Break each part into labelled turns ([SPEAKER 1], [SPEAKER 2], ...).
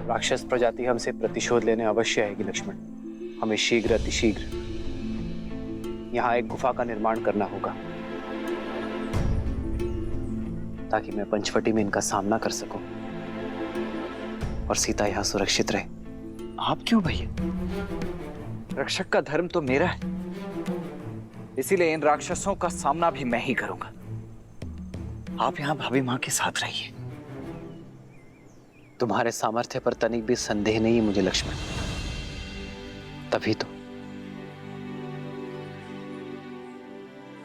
[SPEAKER 1] राक्षस प्रजाति हमसे प्रतिशोध लेने अवश्य आएगी लक्ष्मण। हमें शीघ्र अतिशीघ्र यहाँ एक गुफा का निर्माण करना होगा ताकि मैं पंचवटी में इनका सामना कर सकूं और सीता यहाँ सुरक्षित रहे।
[SPEAKER 2] आप क्यों भैया? रक्षक का धर्म तो मेरा है, इसीलिए इन राक्षसों का सामना भी मैं ही करूंगा। आप यहाँ भाभी माँ के साथ रहिए।
[SPEAKER 1] तुम्हारे सामर्थ्य पर तनिक भी संदेह नहीं है मुझे लक्ष्मण। तभी तो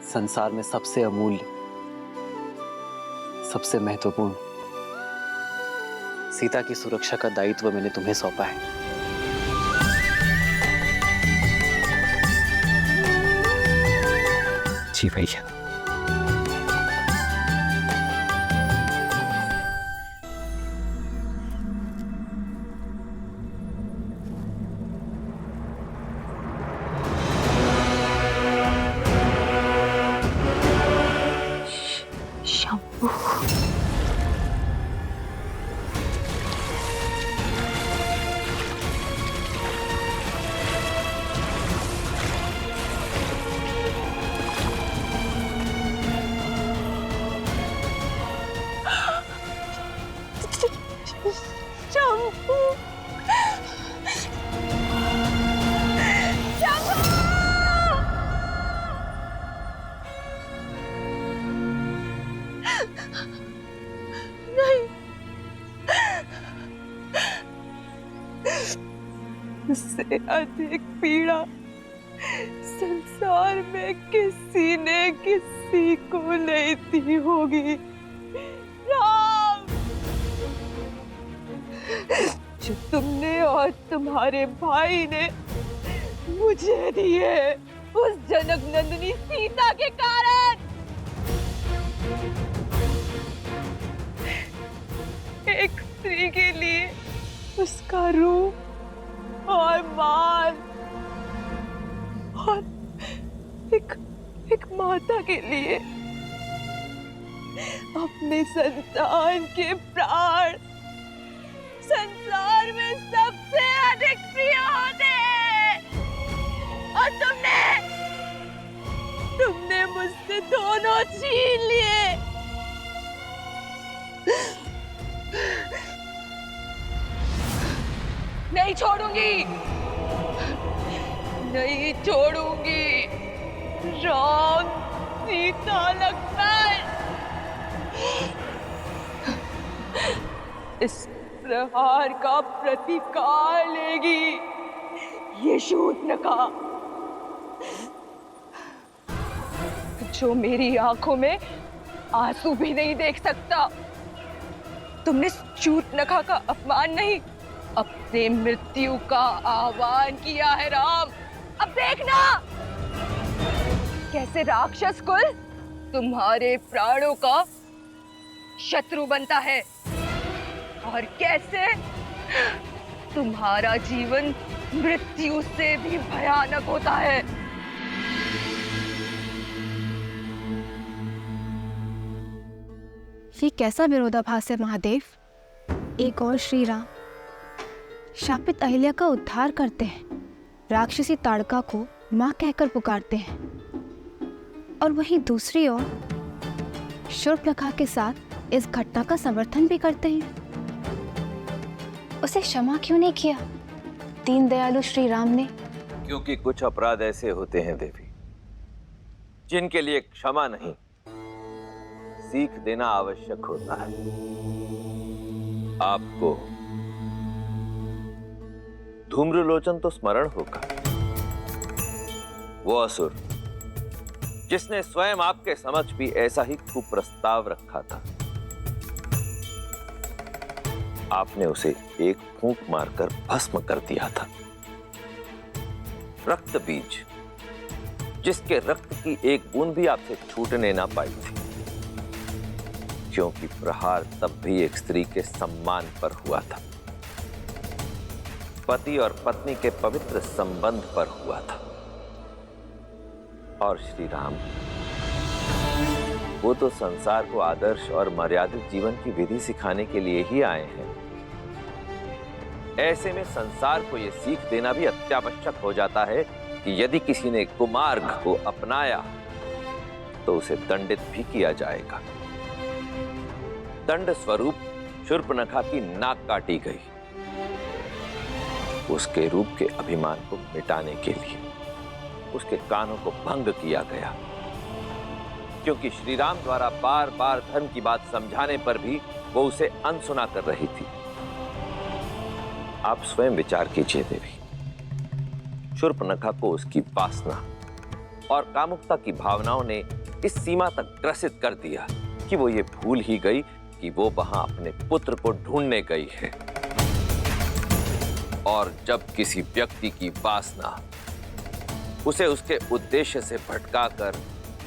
[SPEAKER 1] संसार में सबसे अमूल्य, सबसे महत्वपूर्ण सीता की सुरक्षा का दायित्व मैंने तुम्हें सौंपा है।
[SPEAKER 2] जी भैया।
[SPEAKER 3] इससे अधिक पीड़ा संसार में किसी ने किसी को नहीं दी होगी। राम, जो तुमने और तुम्हारे भाई ने मुझे दिए उस जनक नंदिनी सीता के कारण। एक स्त्री के लिए उसका रूप और मान और एक माता के लिए अपने संतान के प्राण संसार में सबसे अधिक प्रिय होते हैं। और तुमने मुझसे दोनों छीन लिए। नहीं छोड़ूंगी, नहीं छोड़ूंगी। राम, सीता, लक्ष्मण, इस प्रहार का प्रतिकार लेगी ये शूर्पणखा, जो मेरी आंखों में आंसू भी नहीं देख सकता। तुमने शूर्पणखा का अपमान नहीं, अपने मृत्यु का आह्वान किया है राम। अब देखना कैसे राक्षस कुल तुम्हारे प्राणों का शत्रु बनता है और कैसे तुम्हारा जीवन मृत्यु से भी भयानक होता है।
[SPEAKER 4] ये कैसा विरोधाभास है महादेव? एक और श्री राम शापित अहिल्या का उद्धार करते हैं, राक्षसी ताड़का को मां कहकर पुकारते हैं, और वहीं दूसरी ओर शूर्पणखा के साथ इस घटना का समर्थन भी करते हैं। उसे क्षमा क्यों नहीं किया दीन दयालु श्री राम ने?
[SPEAKER 5] क्योंकि कुछ अपराध ऐसे होते हैं देवी जिनके लिए क्षमा नहीं, सीख देना आवश्यक होता है। आपको धूम्रलोचन तो स्मरण होगा, वो असुर जिसने स्वयं आपके समक्ष भी ऐसा ही कुप्रस्ताव रखा था। आपने उसे एक फूंक मारकर भस्म कर दिया था। रक्त बीज जिसके रक्त की एक बूंद भी आपसे छूटने ना पाई थी, क्योंकि प्रहार तब भी एक स्त्री के सम्मान पर हुआ था, पति और पत्नी के पवित्र संबंध पर हुआ था। और श्री राम, वो तो संसार को आदर्श और मर्यादित जीवन की विधि सिखाने के लिए ही आए हैं। ऐसे में संसार को यह सीख देना भी अत्यावश्यक हो जाता है कि यदि किसी ने कुमार्ग को अपनाया तो उसे दंडित भी किया जाएगा। दंड स्वरूप शूर्पणखा की नाक काटी गई, उसके रूप के अभिमान को मिटाने के लिए उसके कानों को भंग किया गया, क्योंकि श्री राम द्वारा बार बार धर्म की बात समझाने पर भी वो उसे अनसुना कर रही थी। आप स्वयं विचार कीजिए देवी, शूर्पणखा को उसकी वासना और कामुकता की भावनाओं ने इस सीमा तक ग्रसित कर दिया कि वो ये भूल ही गई कि वो वहां अपने पुत्र को ढूंढने गई है। और जब किसी व्यक्ति की वासना उसे उसके उद्देश्य से भटकाकर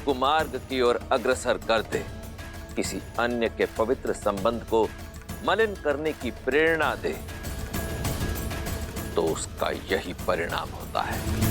[SPEAKER 5] कुमार्ग की ओर अग्रसर कर दे, किसी अन्य के पवित्र संबंध को मलिन करने की प्रेरणा दे, तो उसका यही परिणाम होता है।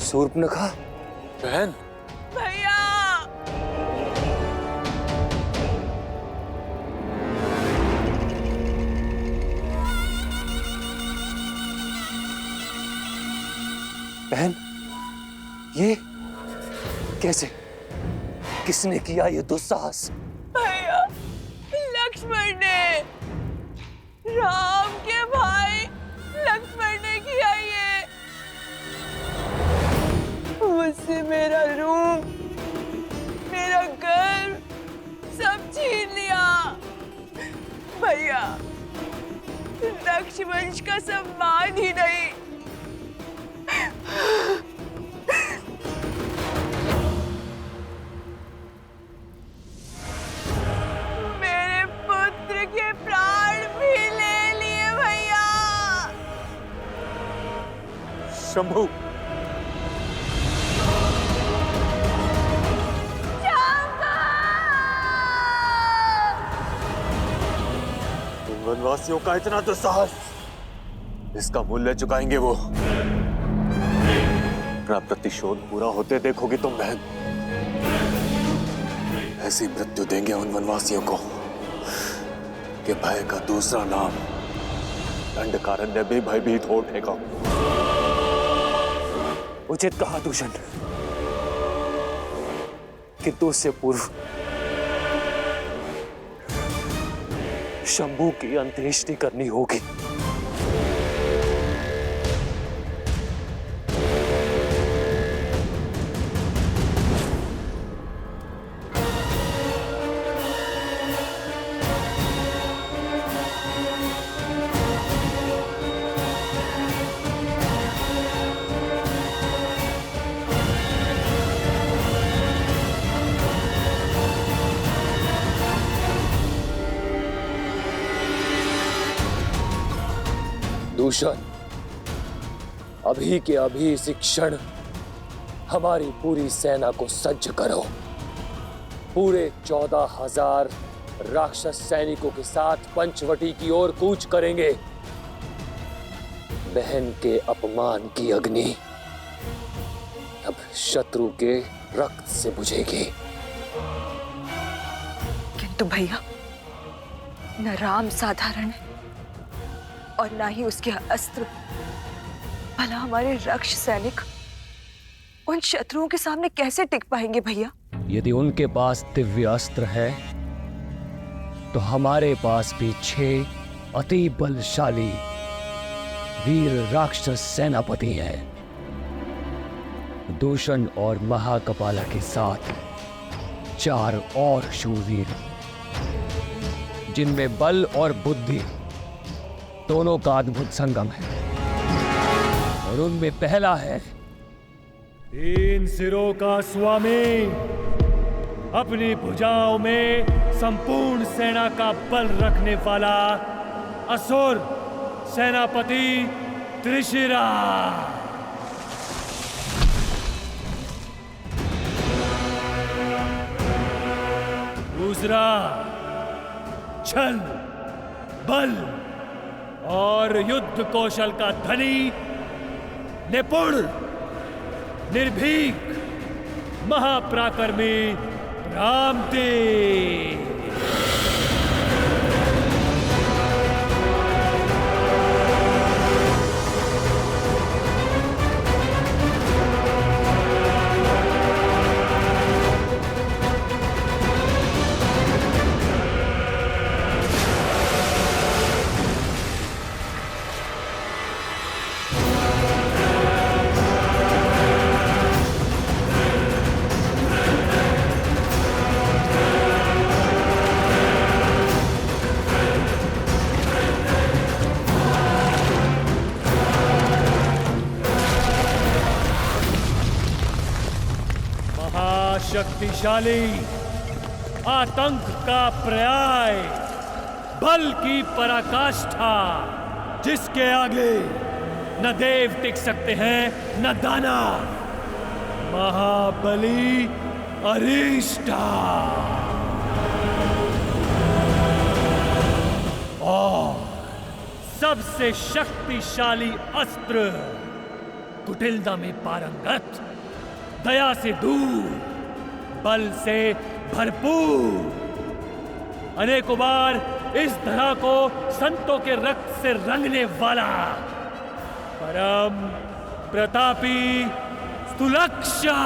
[SPEAKER 1] शूर्पणखा बहन,
[SPEAKER 3] भैया
[SPEAKER 1] बहन, ये कैसे? किसने किया ये दुस्साहस?
[SPEAKER 3] भैया लक्ष्मण ने, राम के भाई लक्ष्मण ने किया ये। मुझसे मेरा रूप, मेरा घर सब छीन लिया। भैया रक्षवंश का सम्मान ही नहीं, मेरे पुत्र के प्राण भी ले लिए भैया।
[SPEAKER 1] शंभू, वनवासियों का इतना दुस्साहस, इसका मूल्य चुकाएंगे वो। अपना प्रतिशोध पूरा होते देखोगी तुम बहन। ऐसी मृत्यु देंगे उन वनवासियों को कि भय का दूसरा नाम दंडकारण्य भी भयभीत हो उठेगा। उचित कहा दूषण, किंतु उससे पूर्व शंभू की अंत्येष्टि करनी होगी।
[SPEAKER 6] दूषण, अभी के अभी इसी क्षण हमारी पूरी सेना को सज्ज करो। पूरे 14,000 राक्षस सैनिकों के साथ पंचवटी की ओर कूच करेंगे। बहन के अपमान की अग्नि अब शत्रु के रक्त से बुझेगी।
[SPEAKER 3] किंतु भैया, न राम साधारण है और ना ही उसके अस्त्र। भला हमारे रक्ष सैनिक उन शत्रुओं के सामने कैसे टिक पाएंगे भैया?
[SPEAKER 6] यदि उनके पास दिव्य अस्त्र है तो हमारे पास भी 6 अति बलशाली वीर राक्षस सेनापति हैं। दूषण और महाकपाला के साथ 4 और शूरवीर, जिनमें बल और बुद्धि दोनों का अद्भुत संगम है। और उनमें पहला है
[SPEAKER 7] 3 सिरों का स्वामी, अपनी भुजाओं में संपूर्ण सेना का बल रखने वाला असुर सेनापति त्रिशिरा। दूसरा, छल, बल और युद्ध कौशल का धनी, निपुण, निर्भीक, महापराक्रमी रामदेव। शक्तिशाली, आतंक का पर्याय, बल की पराकाष्ठा, जिसके आगे न देव टिक सकते हैं न दानव, महाबली अरिष्टा। और सबसे शक्तिशाली अस्त्र, कुटिलता में पारंगत, दया से दूर, बल से भरपूर, अनेकों बार इस धरा को संतों के रक्त से रंगने वाला, परम प्रतापी स्तुलक्षा,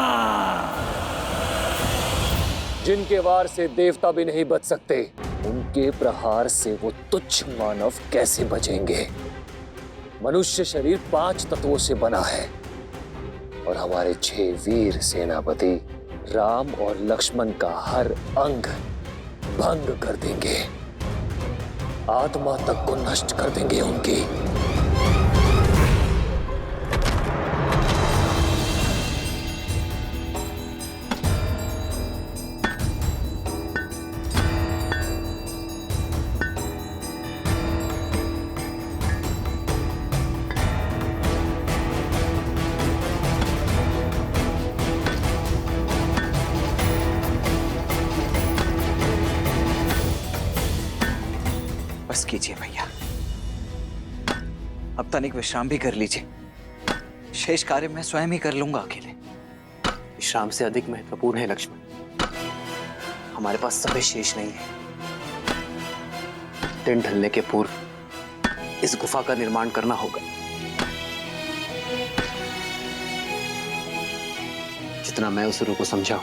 [SPEAKER 6] जिनके वार से देवता भी नहीं बच सकते, उनके प्रहार से वो तुच्छ मानव कैसे बचेंगे? मनुष्य शरीर 5 तत्वों से बना है और हमारे 6 वीर सेनापति राम और लक्ष्मण का हर अंग भंग कर देंगे, आत्मा तक को नष्ट कर देंगे उनकी।
[SPEAKER 2] बस कीजिए भैया, अब तनिक विश्राम भी कर लीजिए। शेष कार्य मैं स्वयं ही कर लूंगा अकेले।
[SPEAKER 8] विश्राम से अधिक महत्वपूर्ण है लक्ष्मण, हमारे पास समय शेष नहीं है। दिन ढलने के पूर्व इस गुफा का निर्माण करना होगा। जितना मैं उस को समझा,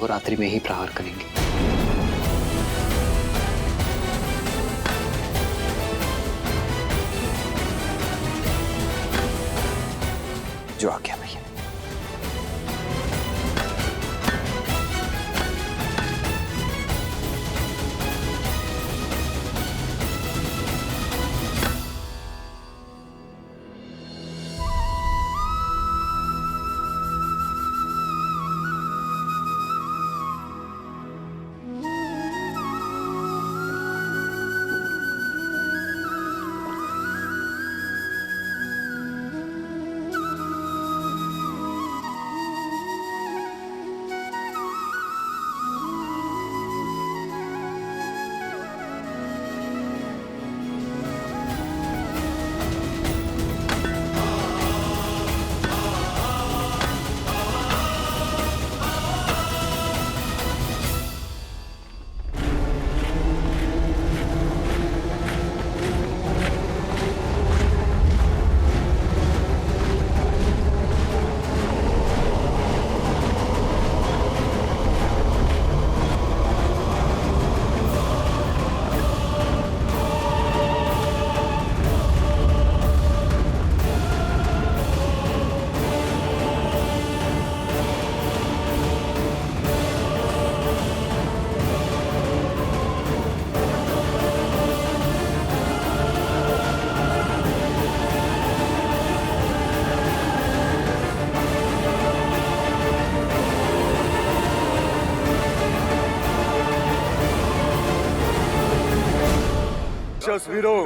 [SPEAKER 8] वो रात्रि में ही प्रहार करेंगे।
[SPEAKER 2] जो आ गया भैया।
[SPEAKER 1] राक्षस वीरों,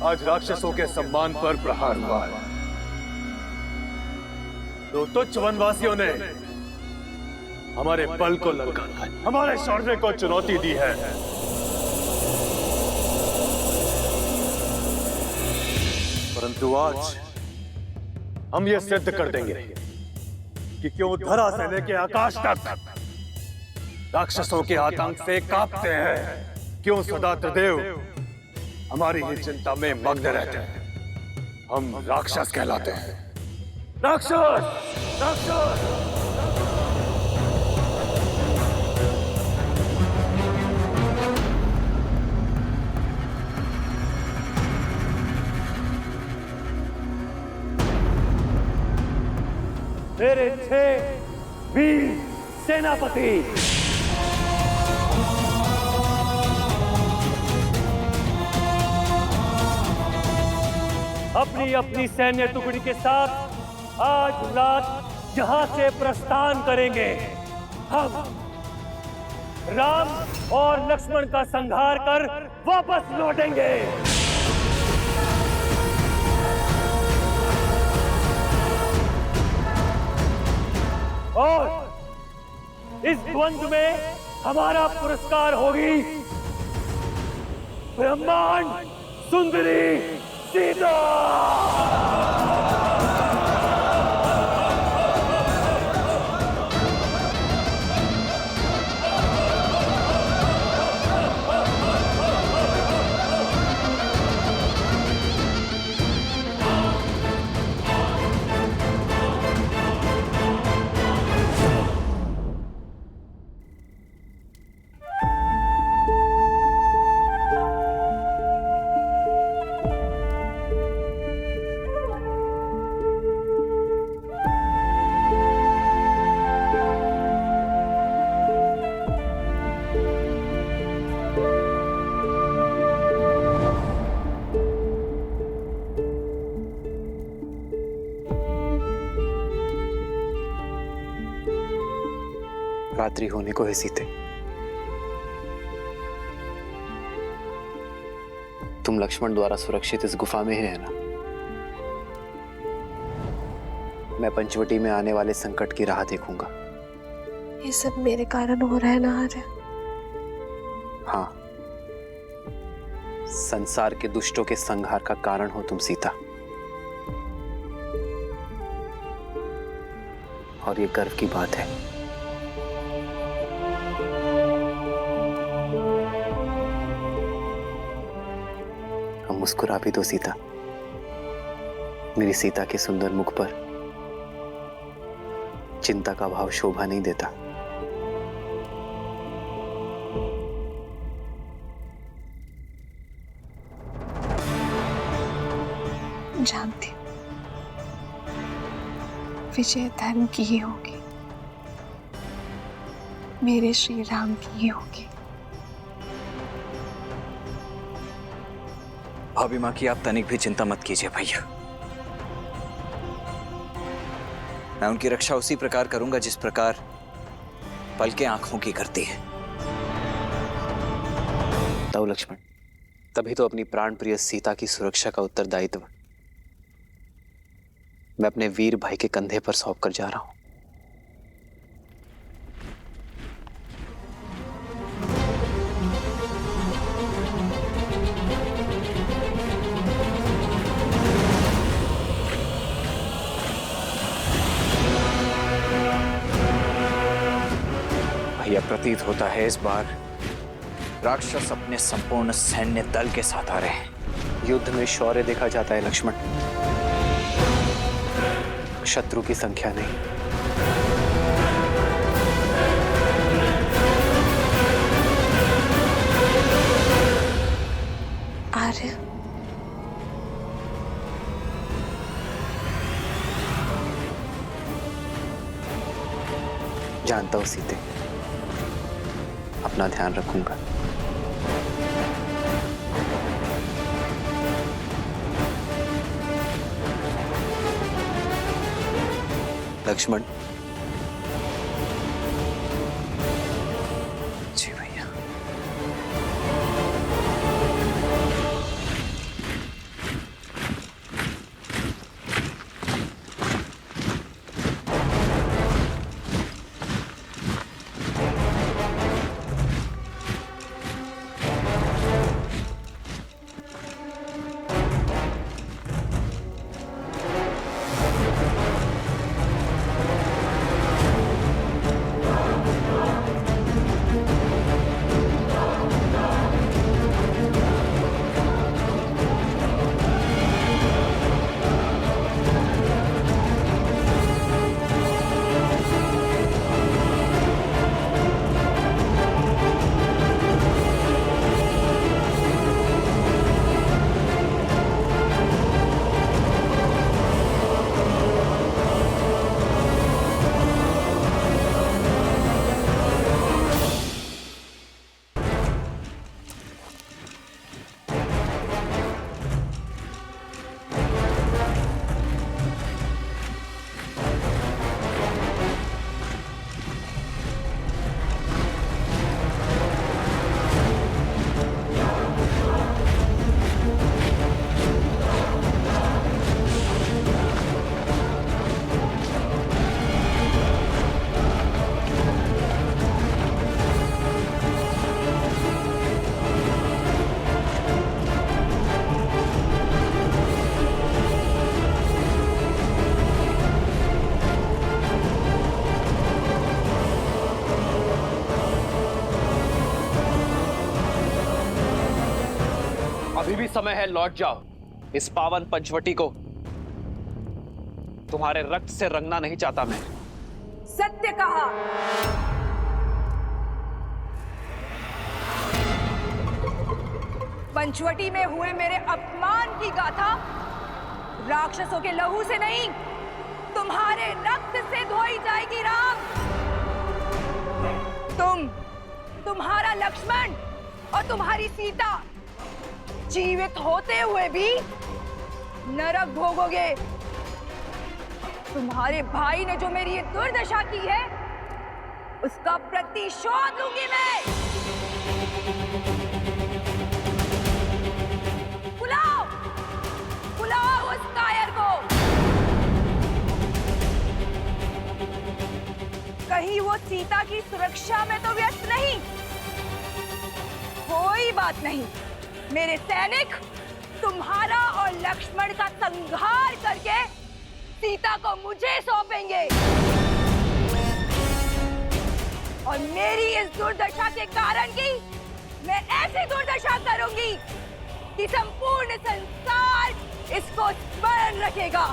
[SPEAKER 1] आज राक्षसों के सम्मान पर प्रहार हुआ है। दो तुच्छ वनवासियों ने हमारे बल को ललकारा है, हमारे शौर्य को चुनौती दी है। परंतु आज हम ये सिद्ध कर देंगे कि क्यों धरा से लेके आकाश तक राक्षसों के आतंक से कांपते हैं, क्यों सदा त्रिदेव हमारी ही चिंता में मग्न रहते हैं। हम राक्षस कहलाते हैं। राक्षस, राक्षस।
[SPEAKER 7] मेरे 6 वीर सेनापति, अपनी अपनी सैन्य टुकड़ी के साथ आज रात यहां से प्रस्थान करेंगे। हम राम और लक्ष्मण का संहार कर वापस लौटेंगे। और इस द्वंद्व में हमारा पुरस्कार होगी ब्रह्मांड सुंदरी सीता।
[SPEAKER 8] रात्रि होने को है सीते, तुम लक्ष्मण द्वारा सुरक्षित इस गुफा में ही रहना। मैं पंचवटी में आने वाले संकट की राह देखूंगा।
[SPEAKER 9] ये सब मेरे कारण हो रहा है ना आर्य?
[SPEAKER 8] हाँ, संसार के दुष्टों के संहार का कारण हो तुम सीता, और ये गर्व की बात है। अब मुस्कुरा भी दो सीता। मेरी सीता के सुंदर मुख पर चिंता का भाव शोभा नहीं देता।
[SPEAKER 9] जानती हूँ विजय धर्म की ही होगी, मेरे श्री राम की ही होगी।
[SPEAKER 2] भाभी माँ की आप तनिक भी चिंता मत कीजिए भैया। मैं उनकी रक्षा उसी प्रकार करूंगा जिस प्रकार पलकें आंखों की करती है।
[SPEAKER 8] तब लक्ष्मण, तभी तो अपनी प्राण प्रिय सीता की सुरक्षा का उत्तरदायित्व मैं अपने वीर भाई के कंधे पर सौंप कर जा रहा हूं।
[SPEAKER 2] भैया, प्रतीत होता है इस बार राक्षस अपने संपूर्ण सैन्य दल के साथ आ रहे हैं।
[SPEAKER 8] युद्ध में शौर्य देखा जाता है लक्ष्मण, शत्रु की संख्या नहीं।
[SPEAKER 9] आर्य,
[SPEAKER 8] जानता हूं सीते, अपना ध्यान रखूंगा। लक्ष्मण।
[SPEAKER 2] जी भैया।
[SPEAKER 8] अभी भी समय है, लौट जाओ। इस पावन पंचवटी को तुम्हारे रक्त से रंगना नहीं चाहता मैं।
[SPEAKER 3] सत्य कहा। पंचवटी में हुए मेरे अपमान की गाथा राक्षसों के लहू से नहीं, तुम्हारे रक्त से धोई जाएगी राम। तुम्हारा लक्ष्मण और तुम्हारी सीता जीवित होते हुए भी नरक भोगोगे। तुम्हारे भाई ने जो मेरी ये दुर्दशा की है, उसका प्रतिशोध लूंगी मैं। बुलाओ उस कायर को। कहीं वो सीता की सुरक्षा में तो व्यस्त नहीं? कोई बात नहीं, मेरे सैनिक तुम्हारा और लक्ष्मण का संहार करके सीता को मुझे सौंपेंगे। और मेरी इस दुर्दशा के कारण की मैं ऐसी दुर्दशा करूंगी कि संपूर्ण संसार इसको स्मरण रखेगा।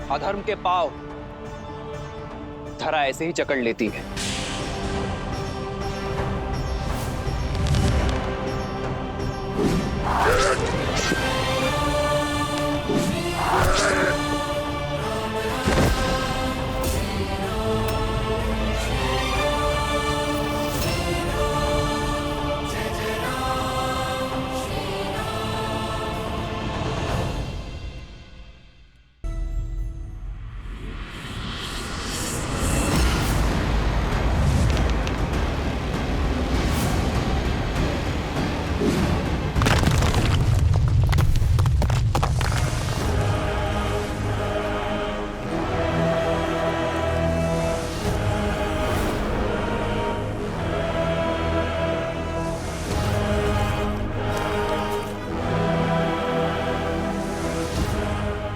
[SPEAKER 8] अधर्म के पांव धरा ऐसे ही जकड़ लेती है।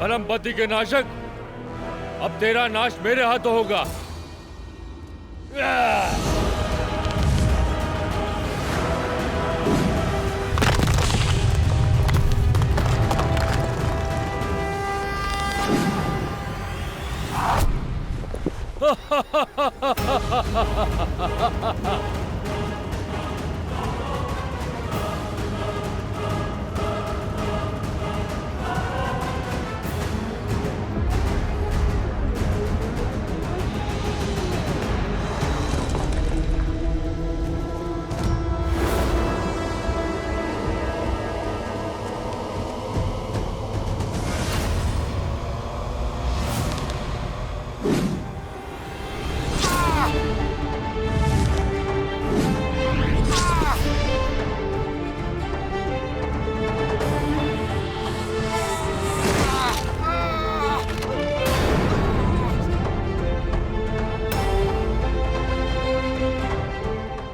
[SPEAKER 7] परमपति के नाशक, अब तेरा नाश मेरे हाथों होगा।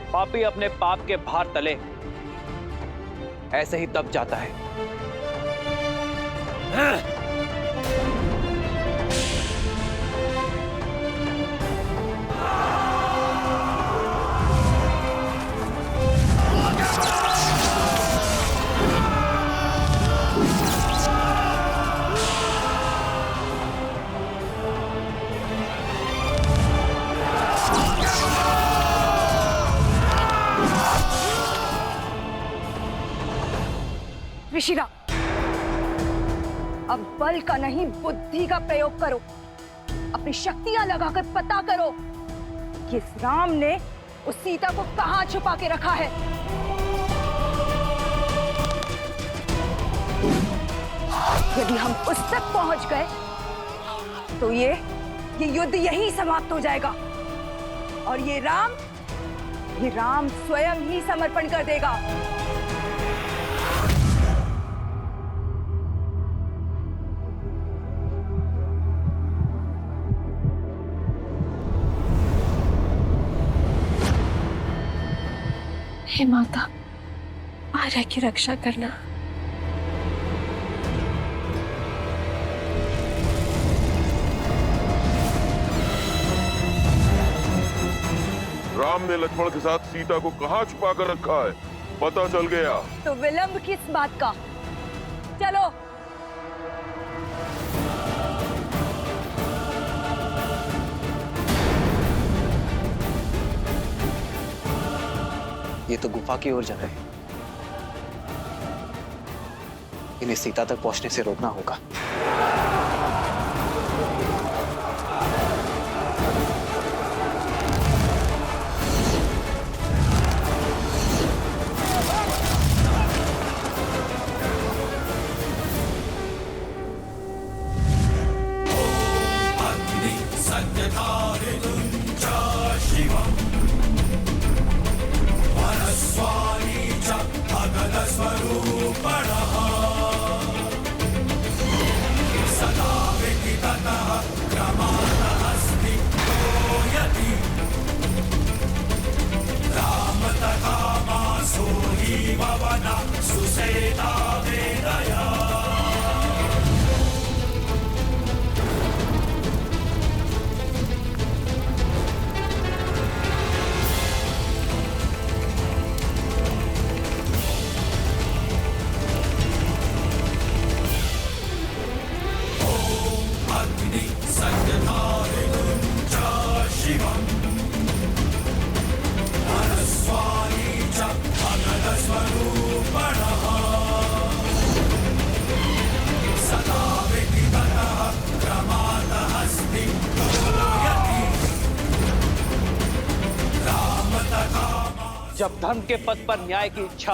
[SPEAKER 8] पापी अपने पाप के भार तले ऐसे ही दब जाता है।
[SPEAKER 3] अब बल का नहीं बुद्धि का प्रयोग करो, अपनी शक्तियां लगाकर पता करो कि इस राम ने उस सीता को कहां छुपा के रखा है। यदि हम उस तक पहुंच गए तो ये युद्ध यहीं समाप्त हो जाएगा और ये राम स्वयं ही समर्पण कर देगा।
[SPEAKER 9] हे माता, आर्या की रक्षा करना।
[SPEAKER 10] राम ने लक्ष्मण के साथ सीता को कहाँ छुपा कर रखा है, पता चल गया।
[SPEAKER 3] तो विलंब किस बात का? चलो।
[SPEAKER 8] ये तो गुफा की ओर जा रहे हैं। इन्हें सीता तक पहुंचने से रोकना होगा।
[SPEAKER 11] जब धर्म के पद पर न्याय की इच्छा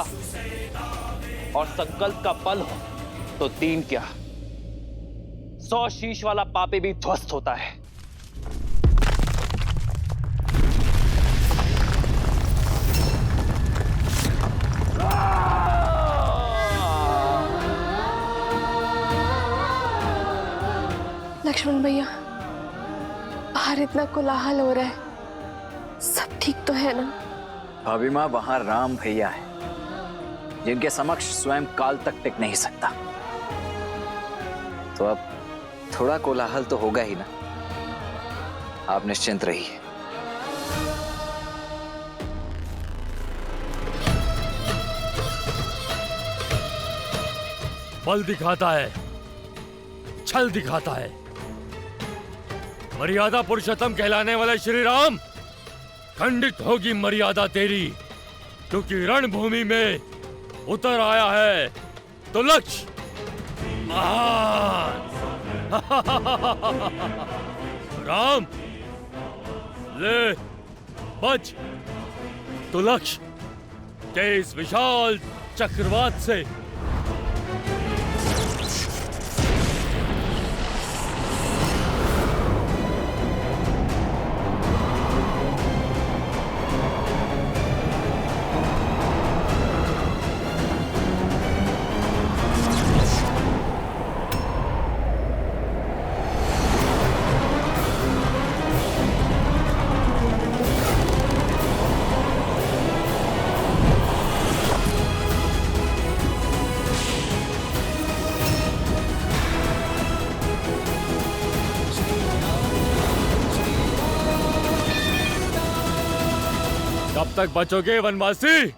[SPEAKER 11] और संकल्प का बल हो तो दीन क्या 100 शीश वाला पापी भी ध्वस्त होता है।
[SPEAKER 9] लक्ष्मण भैया, बाहर इतना कोलाहल हो रहा है, सब ठीक तो है ना?
[SPEAKER 2] भाभी माँ, वहां राम भैया है जिनके समक्ष स्वयं काल तक टिक नहीं सकता, तो अब थोड़ा कोलाहल तो होगा ही ना। आप निश्चिंत रहिए।
[SPEAKER 7] बल दिखाता है, छल दिखाता है। मर्यादा पुरुषोत्तम कहलाने वाले श्री राम, खंडित होगी मर्यादा तेरी, क्योंकि रणभूमि में उतर आया है तो लक्ष्य महान। राम ले बच तो लक्ष्य के इस विशाल चक्रवात से। कब तक बचोगे वनवासी?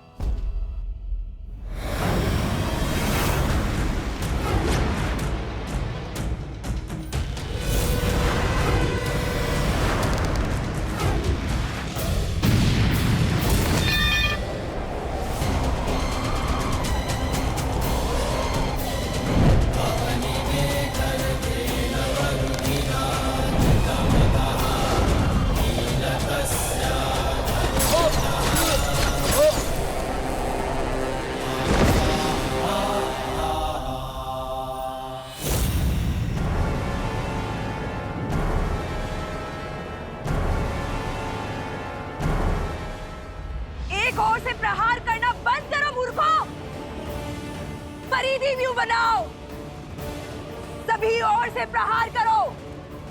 [SPEAKER 3] सभी ओर से प्रहार करो।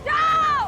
[SPEAKER 3] जाओ।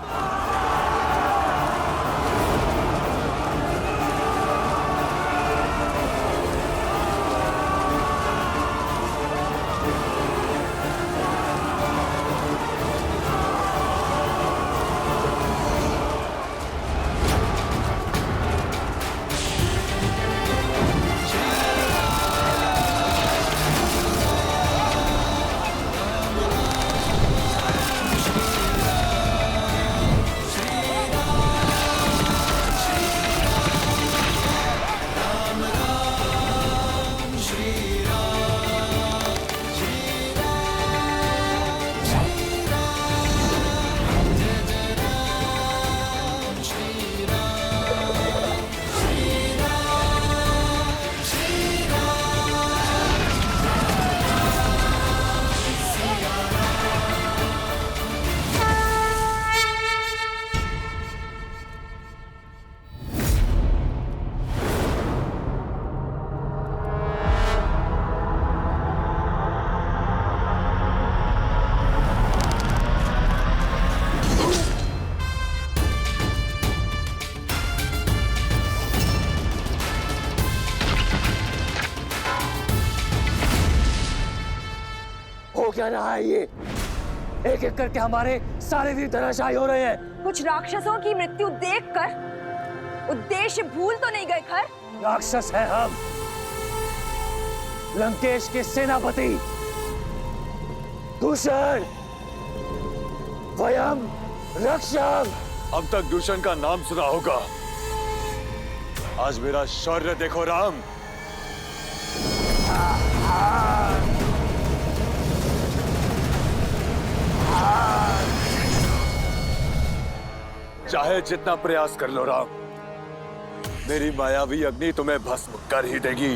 [SPEAKER 6] हो क्या रहा है ये? एक एक करके हमारे सारे वीर धराशायी हो रहे हैं।
[SPEAKER 3] कुछ राक्षसों की मृत्यु देखकर उद्देश्य भूल तो नहीं गए खर?
[SPEAKER 6] राक्षस है हम, लंकेश के सेनापति दूषण, वयम रक्षम।
[SPEAKER 1] अब तक दूषण का नाम सुना होगा, आज मेरा शौर्य देखो राम। चाहे जितना प्रयास कर लो राम, मेरी मायावी अग्नि तुम्हें भस्म कर ही देगी।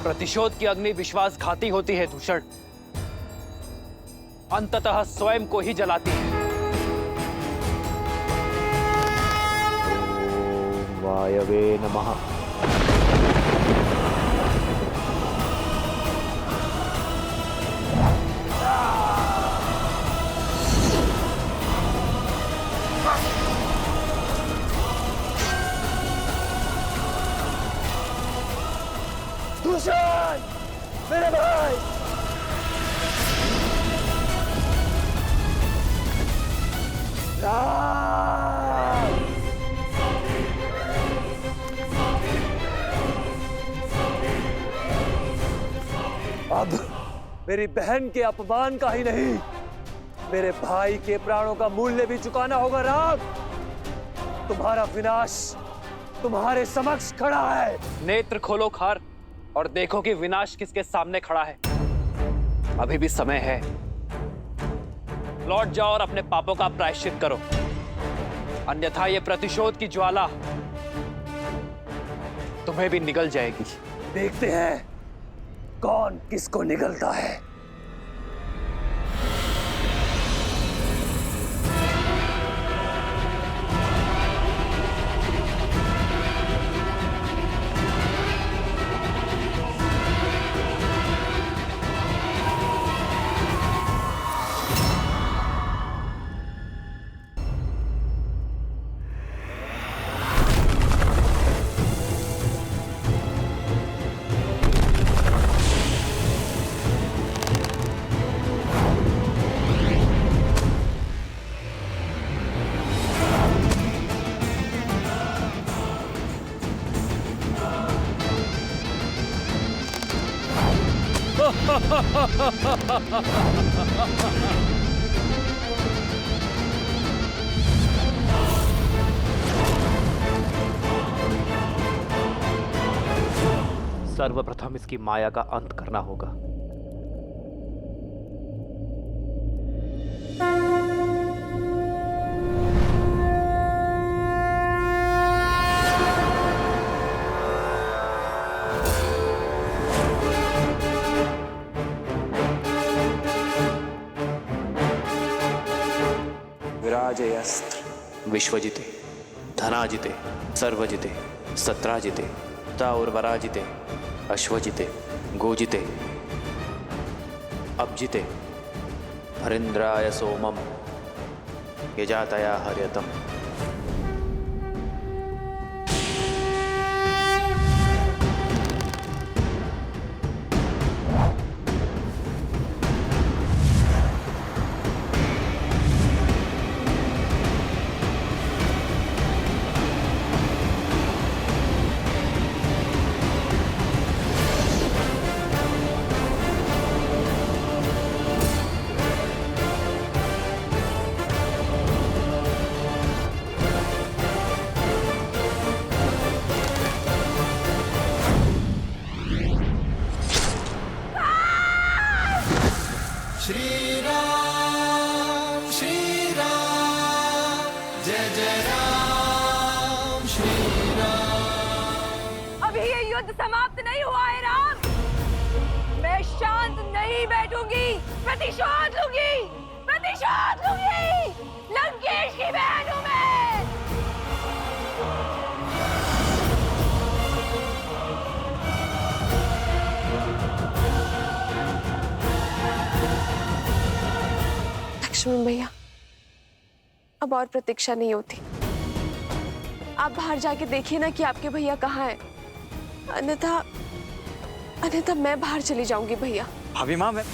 [SPEAKER 11] प्रतिशोध की अग्नि विश्वासघाती होती है दूषण, अंततः स्वयं को ही जलाती है।
[SPEAKER 8] ओम वायवे नमः।
[SPEAKER 6] दूषण, मेरे भाई, राम। अब मेरी बहन के अपमान का ही नहीं, मेरे भाई के प्राणों का मूल्य भी चुकाना होगा राम। तुम्हारा विनाश तुम्हारे समक्ष खड़ा है।
[SPEAKER 11] नेत्र खोलो खार और देखो कि विनाश किसके सामने खड़ा है। अभी भी समय है, लौट जाओ और अपने पापों का प्रायश्चित करो, अन्यथा ये प्रतिशोध की ज्वाला तुम्हें भी निगल जाएगी।
[SPEAKER 6] देखते हैं कौन किसको निगलता है।
[SPEAKER 11] सर्वप्रथम इसकी माया का अंत करना होगा।
[SPEAKER 8] विराजयस्त्र विश्वजिते धनाजिते सर्वजिते सत्राजिते ताउर्वराजिते अश्वजिते गोजिते अब्जिते वरिंद्राय सोमम यजातया हर्यतम।
[SPEAKER 3] अभी ये युद्ध समाप्त नहीं हुआ है राम। मैं शांत नहीं बैठूंगी, प्रतिशोध लूंगी, प्रतिशोध लूंगी। लंकेश की बहन हूं मैं।
[SPEAKER 9] लक्ष्मण भैया, अब और प्रतीक्षा नहीं होती। आप बाहर जाके देखिए ना कि आपके भैया कहाँ हैं। अन्यथा मैं बाहर चली जाऊंगी भैया।
[SPEAKER 2] भाभी माँ, मैं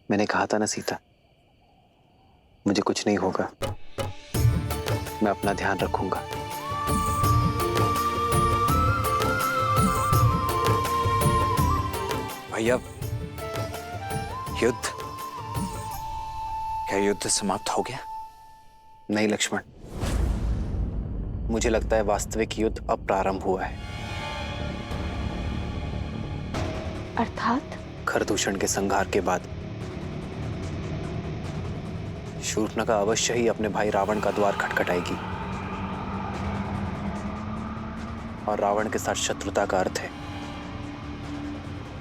[SPEAKER 8] मैंने कहा था ना सीता, मुझे कुछ नहीं होगा, मैं अपना ध्यान रखूंगा।
[SPEAKER 2] भैया, युद्ध, क्या युद्ध समाप्त हो गया?
[SPEAKER 8] नहीं लक्ष्मण, मुझे लगता है वास्तविक युद्ध अब प्रारंभ हुआ है।
[SPEAKER 9] अर्थात?
[SPEAKER 8] खरदूषण के संहार के बाद शूर्पणखा अवश्य ही अपने भाई रावण का द्वार खटखटाएगी। और रावण के साथ शत्रुता का अर्थ है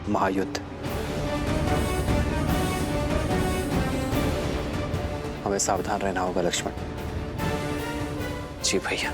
[SPEAKER 8] महायुद्ध। हमें सावधान रहना होगा लक्ष्मण।
[SPEAKER 2] जी भैया।